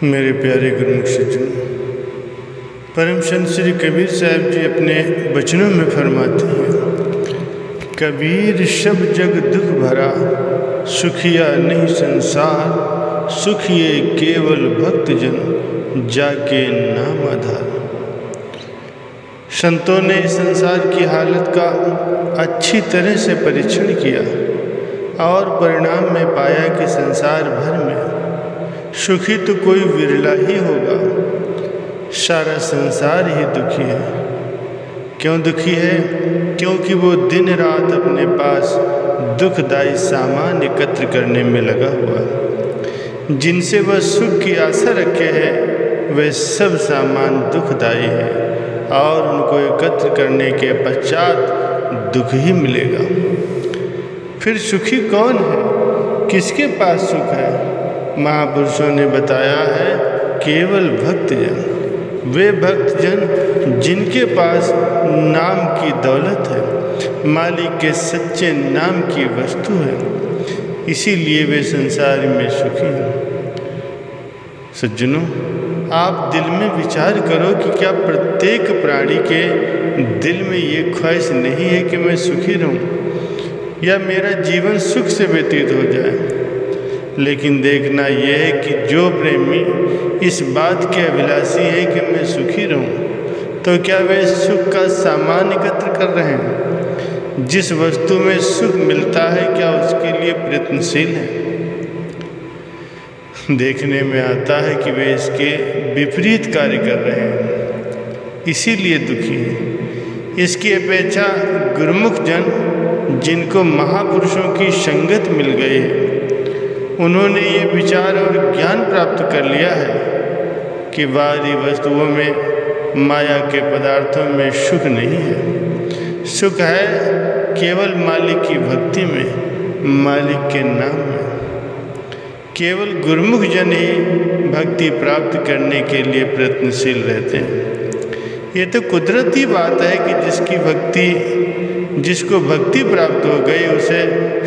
मेरे प्यारे गुरुमुख सज्जन, परम संत श्री कबीर साहब जी अपने वचनों में फरमाते हैं, कबीर सब जग दुख भरा, सुखिया नहीं संसार, सुखिए केवल भक्त जन, जाके नाम आधार। संतों ने इस संसार की हालत का अच्छी तरह से परीक्षण किया और परिणाम में पाया कि संसार भर में सुखी तो कोई विरला ही होगा, सारा संसार ही दुखी है। क्यों दुखी है? क्योंकि वो दिन रात अपने पास दुखदायी सामान एकत्र करने में लगा हुआ। जिनसे वह सुख की आशा रखे है वे सब सामान दुखदायी है और उनको एकत्र करने के पश्चात दुख ही मिलेगा। फिर सुखी कौन है? किसके पास सुख है? महापुरुषों ने बताया है, केवल भक्तजन। वे भक्तजन जिनके पास नाम की दौलत है, मालिक के सच्चे नाम की वस्तु है, इसीलिए वे संसार में सुखी हैं। सज्जनों, आप दिल में विचार करो कि क्या प्रत्येक प्राणी के दिल में ये ख्वाहिश नहीं है कि मैं सुखी रहूं या मेरा जीवन सुख से व्यतीत हो जाए। लेकिन देखना यह है कि जो प्रेमी इस बात के अभिलाषी हैं कि मैं सुखी रहूं, तो क्या वे सुख का सामान एकत्र कर रहे हैं? जिस वस्तु में सुख मिलता है, क्या उसके लिए प्रयत्नशील हैं? देखने में आता है कि वे इसके विपरीत कार्य कर रहे हैं, इसीलिए दुखी हैं। इसकी अपेक्षा गुरुमुख जन जिनको महापुरुषों की संगत मिल गई है, उन्होंने ये विचार और ज्ञान प्राप्त कर लिया है कि बाहरी वस्तुओं में, माया के पदार्थों में सुख नहीं है। सुख है केवल मालिक की भक्ति में, मालिक के नाम में। केवल गुरुमुख जन ही भक्ति प्राप्त करने के लिए प्रयत्नशील रहते हैं। ये तो कुदरती बात है कि जिसको भक्ति प्राप्त हो गई उसे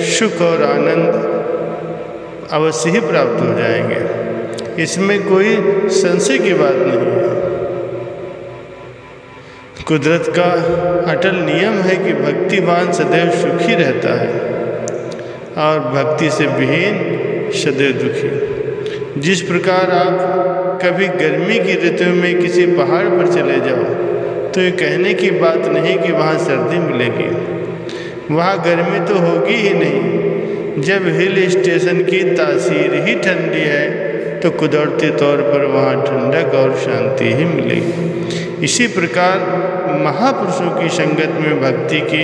सुख और आनंद अवश्य ही प्राप्त हो जाएंगे। इसमें कोई संशय की बात नहीं है। कुदरत का अटल नियम है कि भक्तिवान सदैव सुखी रहता है और भक्ति से विहीन सदैव दुखी। जिस प्रकार आप कभी गर्मी की ऋतु में किसी पहाड़ पर चले जाओ तो ये कहने की बात नहीं कि वहाँ सर्दी मिलेगी, वहाँ गर्मी तो होगी ही नहीं। जब हिल स्टेशन की तासीर ही ठंडी है तो कुदरती तौर पर वहाँ ठंडक और शांति ही मिलेगी। इसी प्रकार महापुरुषों की संगत में भक्ति की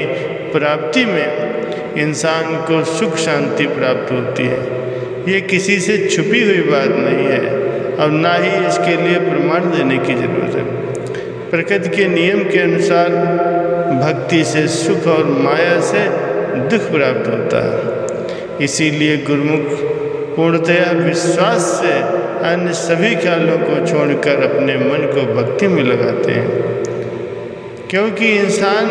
प्राप्ति में इंसान को सुख शांति प्राप्त होती है। ये किसी से छुपी हुई बात नहीं है और ना ही इसके लिए प्रमाण देने की जरूरत है। प्रकृति के नियम के अनुसार भक्ति से सुख और माया से दुख प्राप्त होता है। इसीलिए गुरुमुख पूर्णतया विश्वास से अन्य सभी ख्यालों को छोड़कर अपने मन को भक्ति में लगाते हैं, क्योंकि इंसान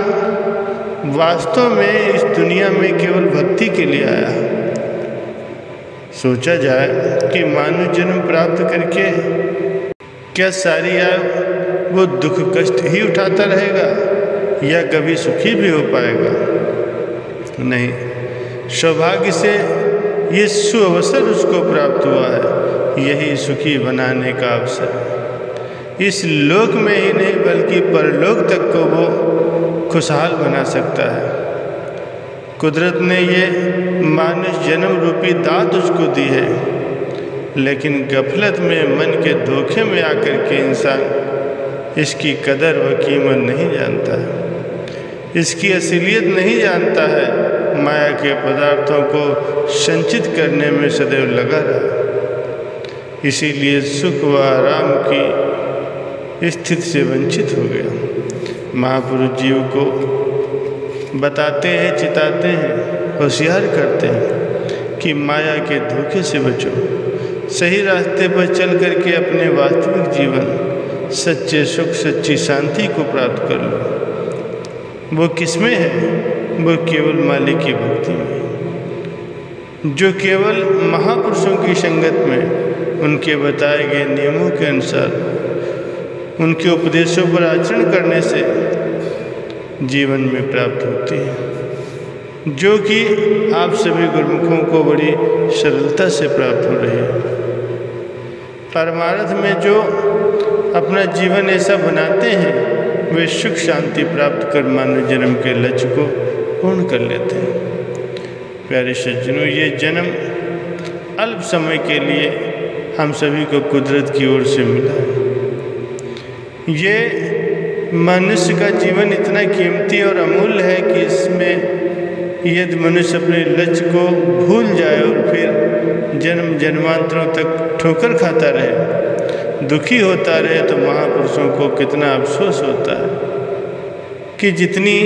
वास्तव में इस दुनिया में केवल भक्ति के लिए आया है। सोचा जाए कि मानव जन्म प्राप्त करके क्या सारी आयु वो दुख कष्ट ही उठाता रहेगा या कभी सुखी भी हो पाएगा? नहीं, सौभाग्य से ये सुअवसर उसको प्राप्त हुआ है। यही सुखी बनाने का अवसर है। इस लोक में ही नहीं बल्कि परलोक तक को वो खुशहाल बना सकता है। कुदरत ने ये मानुष जन्म रूपी दात उसको दी है, लेकिन गफलत में, मन के धोखे में आकर के इंसान इसकी कदर व कीमत नहीं जानता है, इसकी असलियत नहीं जानता है। माया के पदार्थों को संचित करने में सदैव लगा रहा, इसीलिए सुख व आराम की स्थिति से वंचित हो गया। महापुरुष जीव को बताते हैं, चिताते हैं, होशियार करते हैं कि माया के धोखे से बचो, सही रास्ते पर चल करके अपने वास्तविक जीवन, सच्चे सुख, सच्ची शांति को प्राप्त कर लो। वो किसमें है? वो केवल मालिक की भक्ति में। जो केवल महापुरुषों की संगत में उनके बताए गए नियमों के अनुसार उनके उपदेशों पर आचरण करने से जीवन में प्राप्त होती है, जो कि आप सभी गुरुमुखों को बड़ी सरलता से प्राप्त हो रही है। परमार्थ में जो अपना जीवन ऐसा बनाते हैं वे सुख शांति प्राप्त कर मानव जन्म के लक्ष्य को पूर्ण कर लेते हैं। प्यारे सज्जनों, ये जन्म अल्प समय के लिए हम सभी को कुदरत की ओर से मिला है। ये मनुष्य का जीवन इतना कीमती और अमूल्य है कि इसमें यदि मनुष्य अपने लक्ष्य को भूल जाए और फिर जन्म जन्मांतरों तक ठोकर खाता रहे, दुखी होता रहे, तो महापुरुषों को कितना अफसोस होता है कि जितनी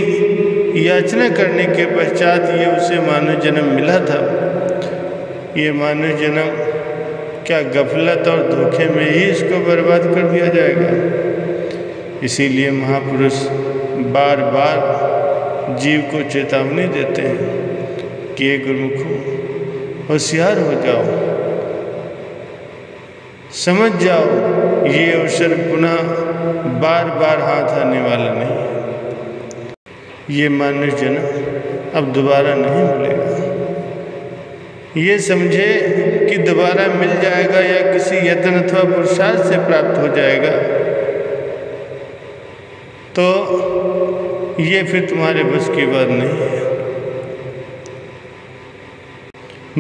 याचना करने के पश्चात ये उसे मानव जन्म मिला था, ये मानव जन्म क्या गफलत और धोखे में ही इसको बर्बाद कर दिया जाएगा। इसीलिए महापुरुष बार बार जीव को चेतावनी देते हैं कि ये गुरुमुखों होशियार हो जाओ, समझ जाओ, ये अवसर पुनः बार बार हाथ आने वाला नहीं है। ये मानव जन्म अब दोबारा नहीं मिलेगा। ये समझे कि दोबारा मिल जाएगा या किसी यत्न अथवा पुरुषार्थ से प्राप्त हो जाएगा, तो ये फिर तुम्हारे बस की बात नहीं है।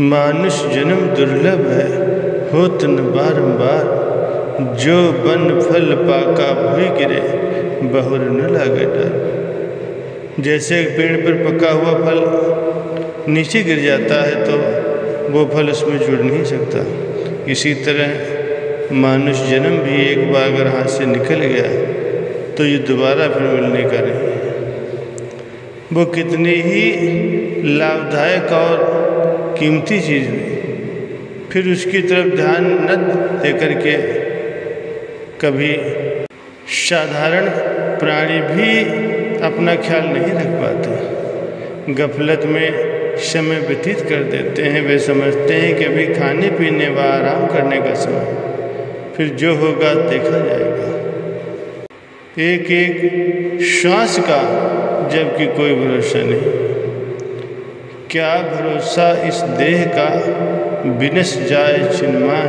मानुष जन्म दुर्लभ है, होत न बारंबार, जो बन फल पाका भूई गिरे, बहुर न लागे डर। जैसे पेड़ पर पका हुआ फल नीचे गिर जाता है तो वो फल उसमें जुड़ नहीं सकता, इसी तरह मानुष जन्म भी एक बार अगर हाथ से निकल गया तो ये दोबारा फिर मिलने का नहीं है। वो कितनी ही लाभदायक और कीमती चीज़ हुई, फिर उसकी तरफ ध्यान न देकर के कभी साधारण प्राणी भी अपना ख्याल नहीं रख पाते, गफलत में समय व्यतीत कर देते हैं। वे समझते हैं कि अभी खाने पीने व आराम करने का समय, फिर जो होगा देखा जाएगा। एक एक श्वास का जबकि कोई भरोसा नहीं। क्या भरोसा इस देह का, बिनस जाए छिन्माय,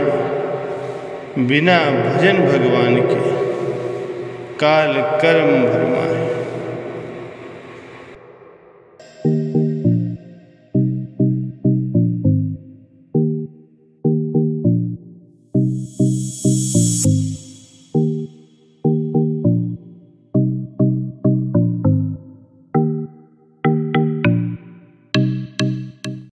बिना भजन भगवान के, काल कर्म भरमाए।